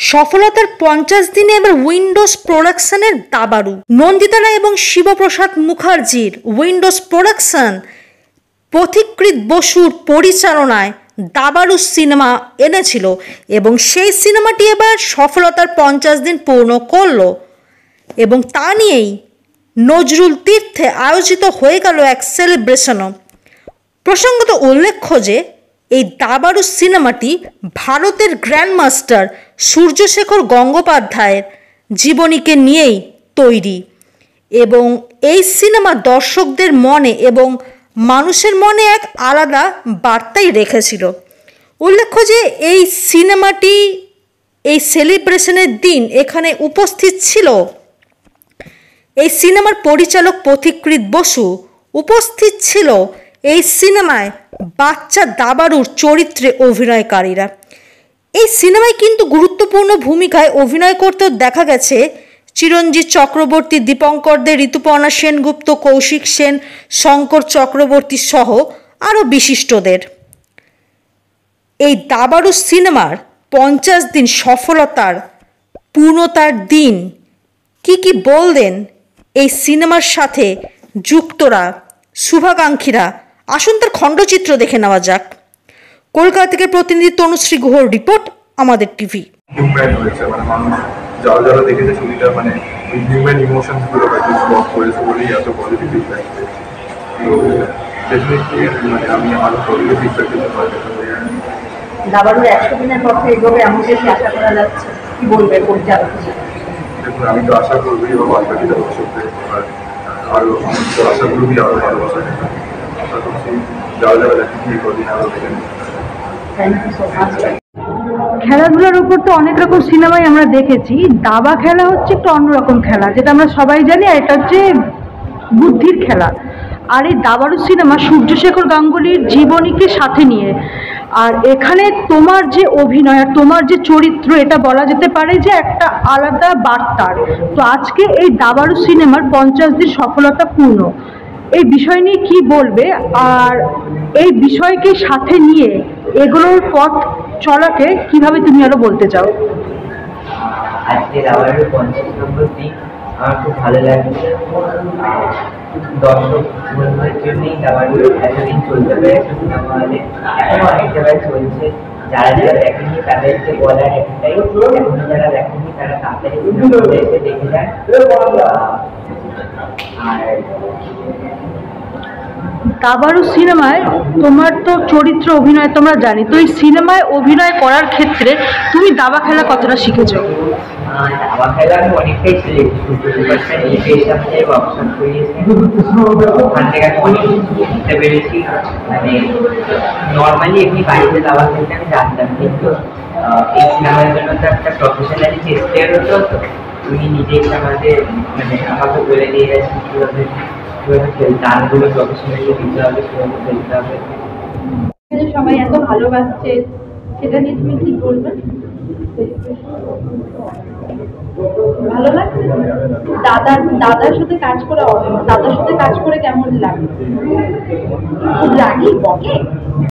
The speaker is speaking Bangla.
সফলতার 50 দিনে এবার উইন্ডোজ প্রোডাকশনের দাবাড়ু। নন্দিতা রায় এবং শিবপ্রসাদ মুখার্জির উইন্ডোজ প্রোডাকশন পথিকৃৎ বসুর পরিচালনায় দাবাড়ু সিনেমা এনেছিল এবং সেই সিনেমাটি এবার সফলতার 50 দিন পূর্ণ করল এবং তা নিয়েই নজরুল তীর্থে আয়োজিত হয়ে গেল এক সেলিব্রেশনও। প্রসঙ্গত উল্লেখ্য যে এই দাবাড়ু সিনেমাটি ভারতের গ্র্যান্ডমাস্টার সূর্যশেখর গঙ্গোপাধ্যায়ের জীবনীকে নিয়েই তৈরি এবং এই সিনেমা দর্শকদের মনে এবং মানুষের মনে এক আলাদা বার্তাই রেখেছিল। উল্লেখ্য যে এই সিনেমাটি এই সেলিব্রেশনের দিন এখানে উপস্থিত ছিল এই সিনেমার পরিচালক পথিকৃৎ বসু, উপস্থিত ছিল এই সিনেমায় বাচ্চা দাবাড়ুর চরিত্রে অভিনয়কারীরা। এই সিনেমায় কিন্তু গুরুত্বপূর্ণ ভূমিকায় অভিনয় করতেও দেখা গেছে চিরঞ্জিত চক্রবর্তী, দীপঙ্কর দে, ঋতুপর্ণা সেনগুপ্ত, কৌশিক সেন, শঙ্কর চক্রবর্তী সহ আরও বিশিষ্টদের। এই দাবাড়ু সিনেমার 50 দিন সফলতার পূর্ণতার দিন কি বললেন এই সিনেমার সাথে যুক্তরা, শুভাকাঙ্ক্ষীরা, আসুন তার খণ্ডচিত্র দেখে নেওয়া যাক। কলকাতা থেকে প্রতিনিধি তনুশ্রী গুহর রিপোর্ট, আমাদের টিভি। যারা যারা দেখেছে ছবিটা মানে হিউম্যান ইমোশনস গুলো ব্লক করেছে বলেই এত পজিটিভ ফিডব্যাক। তো ডেফিনেটলি মানে আমি আরো পজিটিভ ফিডব্যাক দিতে পারি। দাবাড়ুর 100 দিনের পর এইভাবে এমন কিছু আশা করা যাচ্ছে, কি বলবে পরিচালক হিসেবে? দেখুন, আমি তো আশা করবো এবং বাকি দর্শকদের আরো আশা করবি আরো ভালোবাসা আশা করছি যারা যারা দেখেছি কদিন আরো দেখেন। Thank you so much. খেলাধুলার উপর তো অনেক রকম সিনেমাই আমরা দেখেছি, দাবা খেলা হচ্ছে একটু অন্যরকম খেলা, যেটা আমরা সবাই জানি, আর এটা হচ্ছে বুদ্ধির খেলা। আর এই দাবাড়ু সিনেমা সূর্যশেখর গাঙ্গুলির জীবনীকে সাথে নিয়ে, আর এখানে তোমার যে অভিনয় আর তোমার যে চরিত্র, এটা বলা যেতে পারে যে একটা আলাদা বার্তার। তো আজকে এই দাবাড়ু সিনেমার 50 দিন সফলতা পূর্ণ, এই বিষয় নিয়ে কি বলবে, আর এই বিষয়কে সাথে নিয়ে এগুলোর পথ চলাকে কিভাবে তুমি আরো বলতে চাও? আজকে দাবাড়ুর 50 নম্বর দিন আমার খুব ভালো লাগছে। দর্শক বন্ধুদের জন্যই দাবাড়ু এতদিন চলতে পেরেছে, সিনেমা হলে এখনো অনেক জায়গায় চলছে। যারা যারা দেখেনি তাদেরকে বলার একটাই, এখনো যারা দেখেনি তারা তাড়াতাড়ি এসে দেখে যান। আর দাবাড়ু সিনেমায় তোমার তো চরিত্র অভিনয় তোমরা জানি, তো এই সিনেমায় অভিনয় করার ক্ষেত্রে তুমি দাবা খেলা কতটা শিখেছো? দাবা খেলা আমি অনেকটাই শিখেছি, সাথে ওয়ার্কশপ করিয়েছি, ওখান থেকে আমি অনেক শিখতে পেরেছি। মানে নর্মালি এমনি বাড়িতে দাবা খেলতে আমি জানতাম, কিন্তু এই সিনেমার জন্য তো একটা প্রফেশনালি চেষ্টা হতো। তো তুমি নিজেই আমাদের মানে আমাকে বলে দিয়ে গেছি কীভাবে গানগুলো প্রফেশনালি দিতে হবে, কীভাবে খেলতে হবে। সবাই এত ভালোবাসছে, সেটা নিয়ে তুমি কি বলবে? ভালো লাগছে দাদার সাথে কাজ করে, দাদার সাথে কাজ করে কেমন লাগে? খুব রাগি বকে?